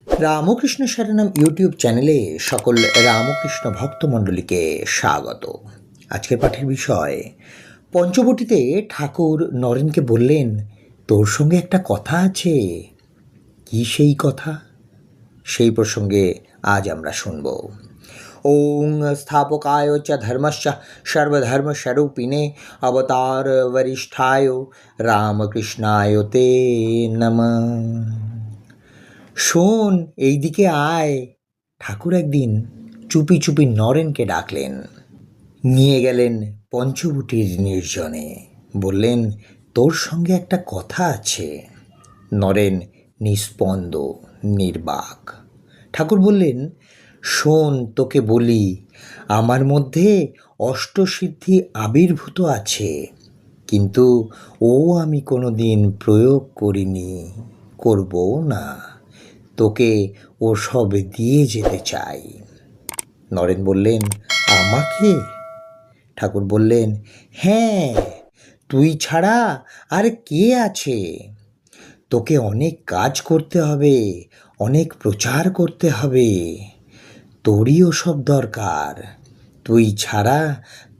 Ramakrishna শরণম YouTube চ্যানেলে সকল রামকৃষ্ণ ভক্তমণ্ডলীকে স্বাগত। আজকের পাঠের বিষয়, পঞ্চবটিতে ঠাকুর নরেনকে বললেন, তোর সঙ্গে একটা কথা আছে। কি সেই কথা? সেই প্রসঙ্গে আজ আমরা শুনব। ওং স্থাপকায় চ ধর্মস্য সর্বধর্মস্বরূপিণে অবতার বরিষ্ঠায় রামকৃষ্ণায় তে নমঃ। শোন, এইদিকে আয়। ঠাকুর একদিন চুপি চুপি নরেনকে ডাকলেন, নিয়ে গেলেন পঞ্চবটির নির্জনে। বললেন, তোর সঙ্গে একটা কথা আছে। নরেন নিস্পন্দ, নির্বাক। ঠাকুর বললেন, শোন, তোকে বলি, আমার মধ্যে অষ্টসিদ্ধি আবির্ভূত আছে, কিন্তু আমি কোনো দিন প্রয়োগ করিনি, করবও না। তোকে সব দিয়ে যেতে চাই। নরেন বললেন, আমাকে? ঠাকুর বললেন, হ্যাঁ, তুই ছাড়া আর কে আছে? তোকে অনেক কাজ করতে হবে, অনেক প্রচার করতে হবে। তোরই সব দরকার। তুই ছাড়া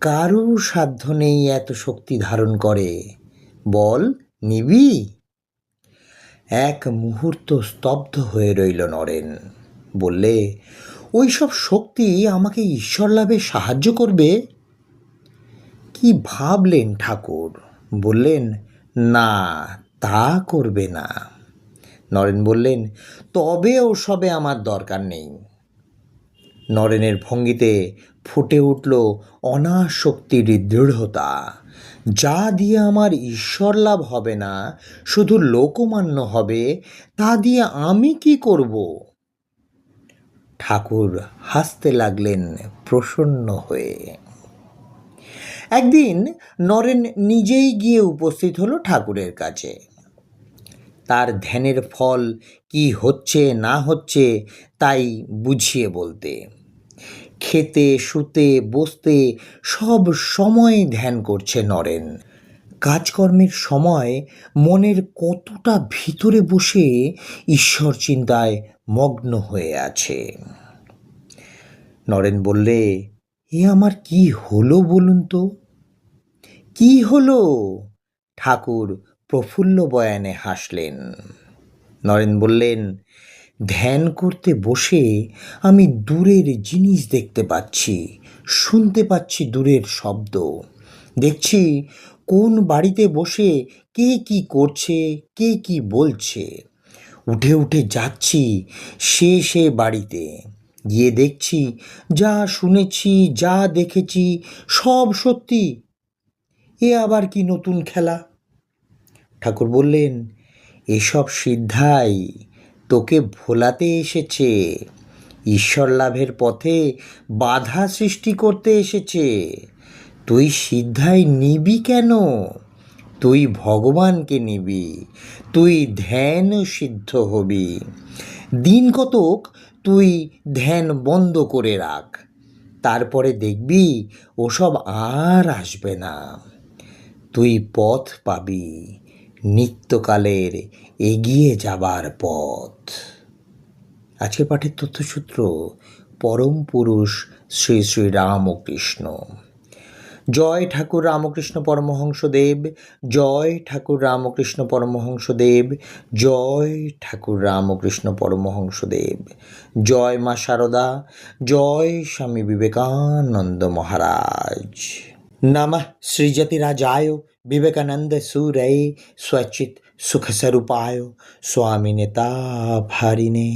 কারো সাধ্য নেই এত শক্তি ধারণ করে। বল, নিবি? এক মুহূর্ত স্তব্ধ হয়ে রইল নরেন। বললে, ওই সব শক্তি আমাকে ঈশ্বর লাভে সাহায্য করবে? কি ভাবলেন ঠাকুর? বললেন, না, তা করবে না। নরেন বললেন, তবে ওসবে আমার দরকার নেই। নরেনের ভঙ্গিতে ফুটে উঠল অনাসক্তির দৃঢ়তা। যা দিয়ে আমার ঈশ্বর লাভ হবে না, শুধু লোকমান্য হবে, তা দিয়ে আমি কি করব? ঠাকুর হাসতে লাগলেন প্রসন্ন হয়ে। একদিন নরেন নিজেই গিয়ে উপস্থিত হলো ঠাকুরের কাছে। তার ধ্যানের ফল কি হচ্ছে না হচ্ছে তাই বুঝিয়ে বলতে। খেতে, শুতে, বসতে সব সময় ধ্যান করছে নরেন। কাজকর্মের সময় মনের কতটা ভিতরে বসে ঈশ্বর চিন্তায় মগ্ন হয়ে আছে। নরেন বললে, এ আমার কি হলো বলুন তো? কি হলো? ঠাকুর প্রফুল্ল বয়ানে হাসলেন। নরেন বললেন, ধ্যান করতে বসে আমি দূরের জিনিস দেখতে পাচ্ছি, শুনতে পাচ্ছি দূরের শব্দ। দেখছি কোন বাড়িতে বসে কে কি করছে, কে কি বলছে। উঠে উঠে যাচ্ছি সে বাড়িতে, গিয়ে দেখছি যা শুনেছি, যা দেখেছি সব সত্যি। এ আবার কি নতুন খেলা? ঠাকুর বললেন, এসব সিদ্ধাই তোকে ভোলাতে এসেছে, ঈশ্বর লাভের পথে বাধা সৃষ্টি করতে এসেছে। তুই সিদ্ধাই নিবি কেন? তুই ভগবানকে নিবি, তুই ধ্যান সিদ্ধ হবি। দিন কতক তুই ধ্যান বন্ধ করে রাখ, তারপরে দেখবি ওসব আর আসবে না। তুই পথ পাবি, নিত্যকালের এগিয়ে যাবার পথ। আজকের পাঠের তথ্যসূত্র, পরম পুরুষ শ্রী শ্রী রামকৃষ্ণ। জয় ঠাকুর রামকৃষ্ণ পরমহংসদেব, জয় ঠাকুর রামকৃষ্ণ পরমহংসদেব, জয় ঠাকুর রামকৃষ্ণ পরমহংসদেব। জয় মা শারদা, জয় স্বামী বিবেকানন্দ মহারাজ। নমঃ শ্রীযতিরাজায় বিবেকানন্দ সুরয়ে स्वचित सुखस्वरूपाय स्वामिनेता भारिणे।